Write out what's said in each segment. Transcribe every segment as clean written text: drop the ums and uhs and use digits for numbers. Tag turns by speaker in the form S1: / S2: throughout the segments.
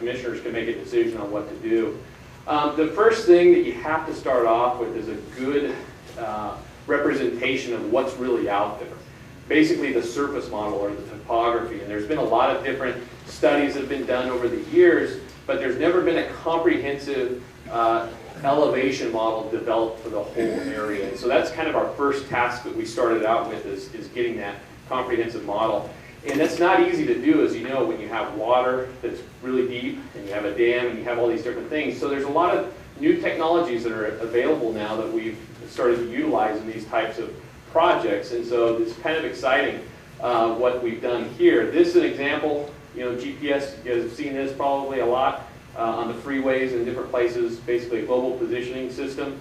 S1: commissioners can make a decision on what to do. The first thing that you have to start off with is a good representation of what's really out there. Basically the surface model or the topography. And there's been a lot of different studies that have been done over the years, but there's never been a comprehensive elevation model developed for the whole area. And so that's kind of our first task that we started out with is getting that comprehensive model. And that's not easy to do, as you know, when you have water that's really deep and you have a dam and you have all these different things. So there's a lot of new technologies that are available now that we've started to utilize in these types of projects. And so it's kind of exciting what we've done here. This is an example, you know, GPS, you guys have seen this probably a lot on the freeways and different places, basically a global positioning system.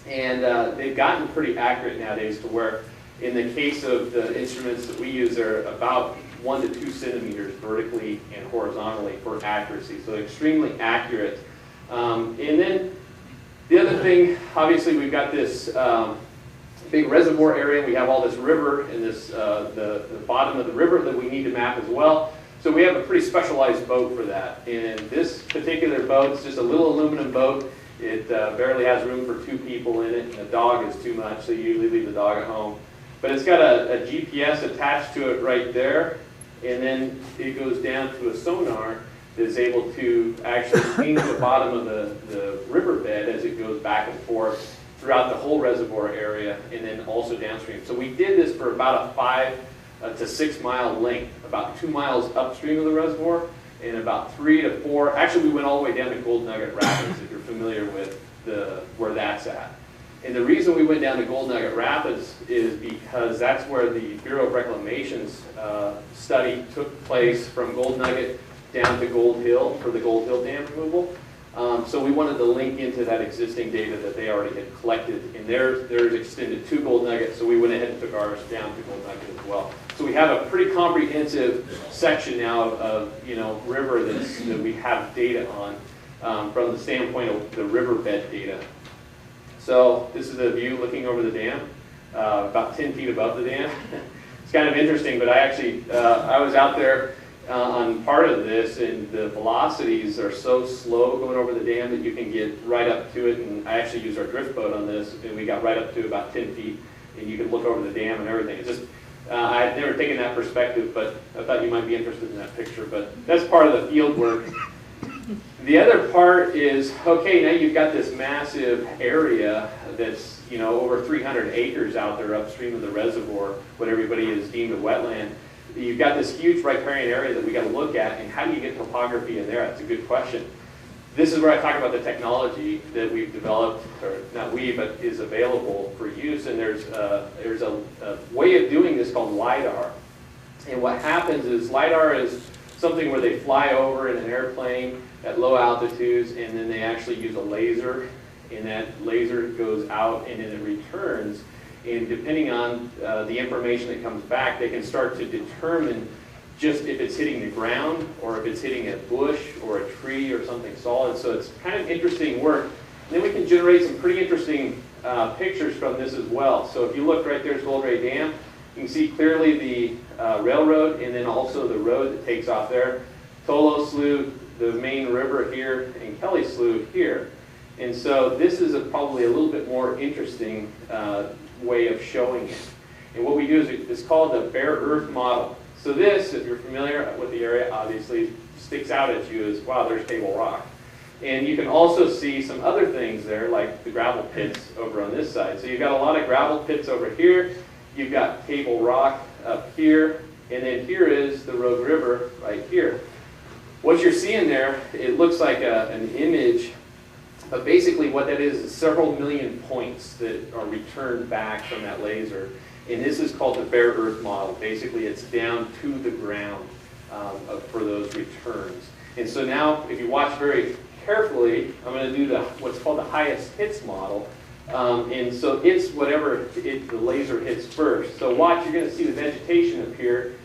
S1: And they've gotten pretty accurate nowadays to where in the case of the instruments that we use, they're about 1 to 2 centimeters vertically and horizontally for accuracy. So extremely accurate. And then the other thing, obviously we've got this big reservoir area. We have all this river and this the bottom of the river that we need to map as well. So we have a pretty specialized boat for that. And this particular boat is just a little aluminum boat. It barely has room for 2 people in it, and a dog is too much, so you usually leave the dog at home. But it's got a GPS attached to it right there, and then it goes down to a sonar that is able to actually clean the bottom of the riverbed as it goes back and forth throughout the whole reservoir area, and then also downstream. So we did this for about a 5 to 6 mile length, about 2 miles upstream of the reservoir, and about 3 to 4. Actually, we went all the way down to Gold Nugget Rapids, if you're familiar with where that's at. And the reason we went down to Gold Nugget Rapids is because that's where the Bureau of Reclamation's study took place from Gold Nugget down to Gold Hill for the Gold Hill Dam removal. So we wanted to link into that existing data that they already had collected, and theirs extended to Gold Nugget, so we went ahead and took ours down to Gold Nugget as well. So we have a pretty comprehensive section now of river that we have data on from the standpoint of the riverbed data. So this is a view looking over the dam, about 10 feet above the dam. It's kind of interesting, but I was out there on part of this, and the velocities are so slow going over the dam that you can get right up to it. And I actually used our drift boat on this, and we got right up to about 10 feet, and you can look over the dam and everything. It's just, I had never taken that perspective, but I thought you might be interested in that picture. But that's part of the field work. The other part is, okay, now you've got this massive area that's over 300 acres out there upstream of the reservoir, what everybody has deemed a wetland. You've got this huge riparian area that we got to look at, and how do you get topography in there? That's a good question. This is where I talk about the technology that we've developed, or not we, but is available for use. And there's a way of doing this called LiDAR. And what happens is LiDAR is something where they fly over in an airplane at low altitudes, and then they actually use a laser, and that laser goes out and then it returns. And depending on the information that comes back, they can start to determine just if it's hitting the ground or if it's hitting a bush or a tree or something solid. So it's kind of interesting work. And then we can generate some pretty interesting pictures from this as well. So if you look right there's Gold Ray Dam, you can see clearly the railroad, and then also the road that takes off there. Tolo Slough, the main river here, and Kelly Slough here. And so this is probably a little bit more interesting way of showing it. And what we do is it's called the bare earth model. So this, if you're familiar with the area, obviously sticks out at you as, wow, there's Table Rock. And you can also see some other things there, like the gravel pits over on this side. So you've got a lot of gravel pits over here. You've got Table Rock up here. And then here is the Rogue River right here. What you're seeing there, it looks like an image. But basically what that is several million points that are returned back from that laser. And this is called the bare earth model. Basically it's down to the ground for those returns. And so now if you watch very carefully, I'm going to do what's called the highest hits model. And so it's whatever the laser hits first. So watch, you're going to see the vegetation up here.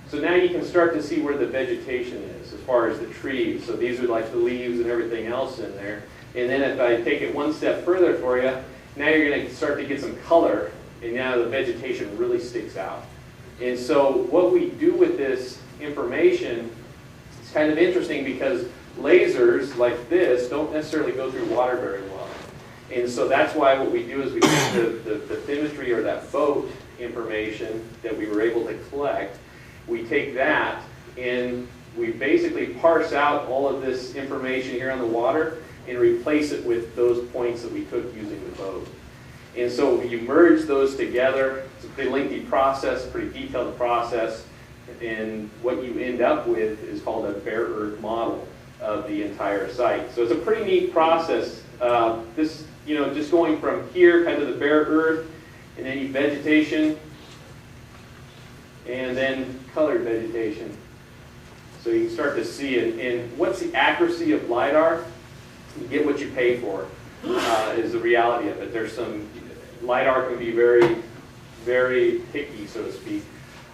S1: So now you can start to see where the vegetation is as far as the trees. So these are like the leaves and everything else in there. And then if I take it one step further for you, now you're going to start to get some color, and now the vegetation really sticks out. And so what we do with this information is kind of interesting because lasers like this don't necessarily go through water very well. And so that's why what we do is we take the bathymetry or that boat information that we were able to collect, we take that and we basically parse out all of this information here on the water and replace it with those points that we took using the boat. And so you merge those together. It's a pretty lengthy process, pretty detailed process, and what you end up with is called a bare earth model of the entire site. So it's a pretty neat process. This, just going from here, kind of the bare earth, and then vegetation, and then colored vegetation. So you can start to see it. And what's the accuracy of LiDAR? You get what you pay for, is the reality of it. There's some, LiDAR can be very, very picky, so to speak.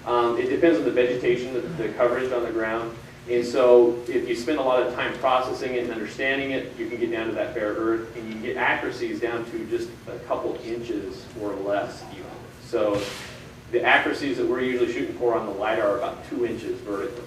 S1: It depends on the vegetation, the coverage on the ground. And so if you spend a lot of time processing it and understanding it, you can get down to that bare earth, and you can get accuracies down to just a couple inches or less even. So the accuracies that we're usually shooting for on the LiDAR are about 2 inches vertically.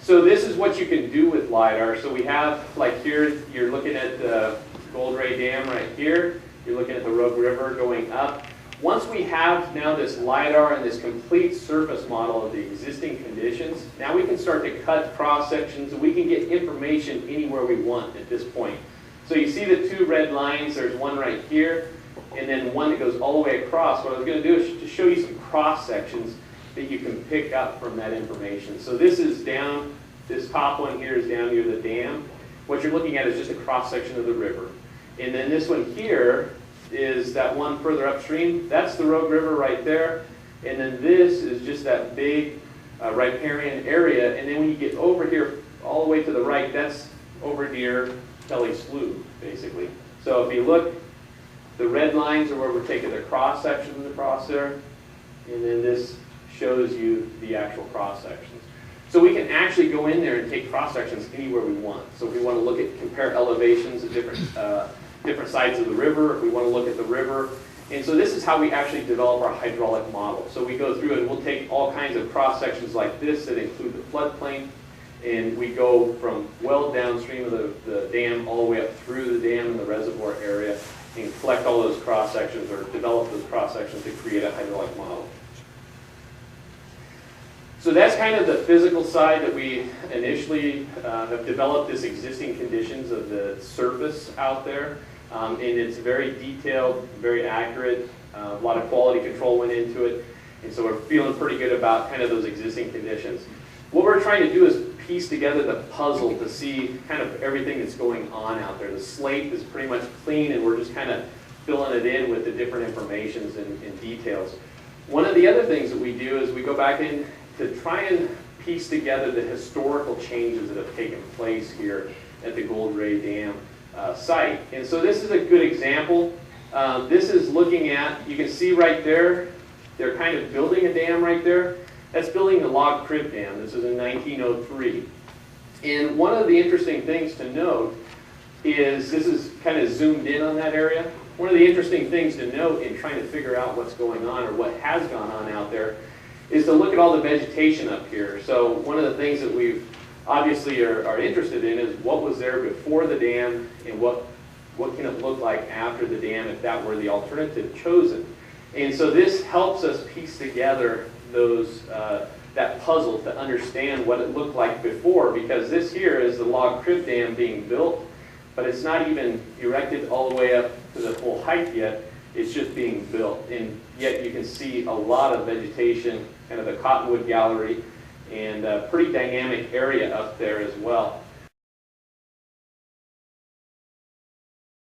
S1: So this is what you can do with LiDAR. So we have, like here, you're looking at the Gold Ray Dam right here. You're looking at the Rogue River going up. Once we have now this LiDAR and this complete surface model of the existing conditions, now we can start to cut cross sections and we can get information anywhere we want at this point. So you see the 2 red lines, there's one right here, and then one that goes all the way across. What I was going to do is to show you some cross sections that you can pick up from that information. So this is down, this top one here is down near the dam. What you're looking at is just a cross section of the river. And then this one here is that one further upstream. That's the Rogue River right there. And then this is just that big riparian area. And then when you get over here, all the way to the right, that's over near Kelly Slough, basically. So if you look, the red lines are where we're taking the cross sections across there. And then this shows you the actual cross sections. So we can actually go in there and take cross sections anywhere we want. So if we want to look at, compare elevations at different sides of the river, if we want to look at the river. And so this is how we actually develop our hydraulic model. So we go through and we'll take all kinds of cross sections like this that include the floodplain, and we go from well downstream of the dam all the way up through the dam and the reservoir area and collect all those cross sections or develop those cross sections to create a hydraulic model. So that's kind of the physical side that we initially have developed this existing conditions of the surface out there. And it's very detailed, very accurate. A lot of quality control went into it. And so we're feeling pretty good about kind of those existing conditions. What we're trying to do is piece together the puzzle to see kind of everything that's going on out there. The slate is pretty much clean and we're just kind of filling it in with the different informations and details. One of the other things that we do is we go back in to try and piece together the historical changes that have taken place here at the Gold Ray Dam site. And so this is a good example. This is looking at, you can see right there, they're kind of building a dam right there. That's building the Log Crib Dam. This is in 1903. And one of the interesting things to note is, this is kind of zoomed in on that area. One of the interesting things to note in trying to figure out what's going on or what has gone on out there is to look at all the vegetation up here. So one of the things that we obviously are interested in is what was there before the dam and what can it look like after the dam if that were the alternative chosen. And so this helps us piece together those that puzzle to understand what it looked like before, because this here is the Log Crib Dam being built, but it's not even erected all the way up to the full height yet. It's just being built, and yet you can see a lot of vegetation, kind of the Cottonwood Gallery, and a pretty dynamic area up there as well.